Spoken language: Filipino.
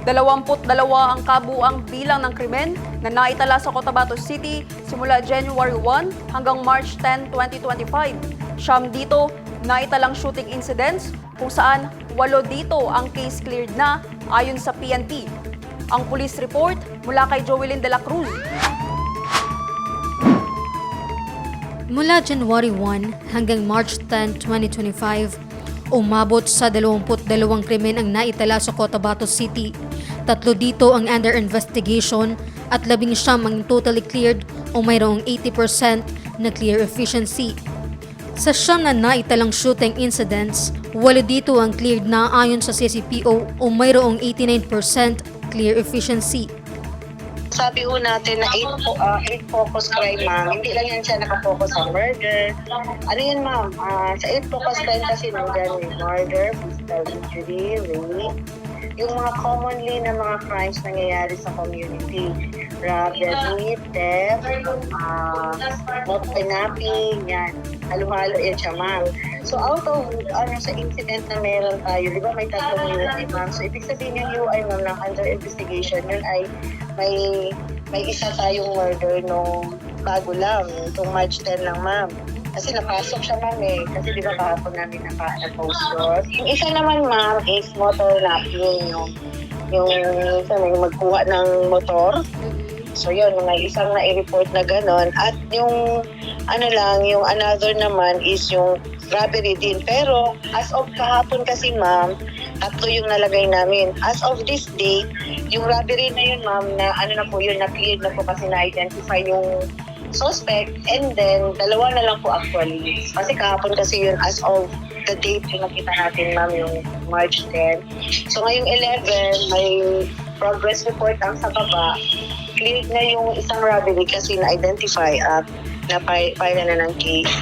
22 ang kabuang bilang ng krimen na naitala sa Cotabato City simula January 1 hanggang March 10, 2025. Siyam dito naitalang shooting incidents kung saan 8 dito ang case cleared na ayon sa PNP. Ang police report mula kay Joelyn de la Cruz. Mula January 1 hanggang March 10, 2025, umabot sa 22 krimen ang naitala sa Cotabato City. 3 dito ang under investigation at 19 ang totally cleared o mayroong 80% na clear efficiency. Sa siyam na naitalang shooting incidents, 8 dito ang cleared na ayon sa CCPO o mayroong 89% clear efficiency. Sabi ho natin na 8 focus crime, ma'am. Hindi lang yan siya nakafocus sa murder. Ano yun, ma'am? Sa 8 focus crime kasi nandiyan yung murder, physical injury, rape, yung mga commonly na mga crimes nangyayari sa community. Robbery, theft, kidnapping, yan. Halo-halo yan siya, ma'am. So out of sa incident na meron tayo, di ba may 3 UI, ma'am? So ibig sabihin yung UI, ma'am, na under investigation, yun ay may isa tayong murder nung bago lang, itong March 10 lang, ma'am. Kasi napasok siya, ma'am, Kasi di ba kahapon namin na-post yun. Yung isa naman, ma'am, is motor napping. Yung isa may magkuha ng motor. So yun, may isang na-report na gano'n. At yung yung another naman is yung robbery din. Pero as of kahapon kasi, ma'am, 3 yung nalagay namin. As of this date, yung robbery na yun, ma'am, na na-cleared na po kasi na-identify yung suspect, and then 2 na lang po actually. Kasi kahapon kasi yun as of the date yung nakita natin, ma'am, yung March 10. So ngayong 11, may progress report ang sa baba. Cleared na yung isang robbery kasi na-identify at na-file na ng case.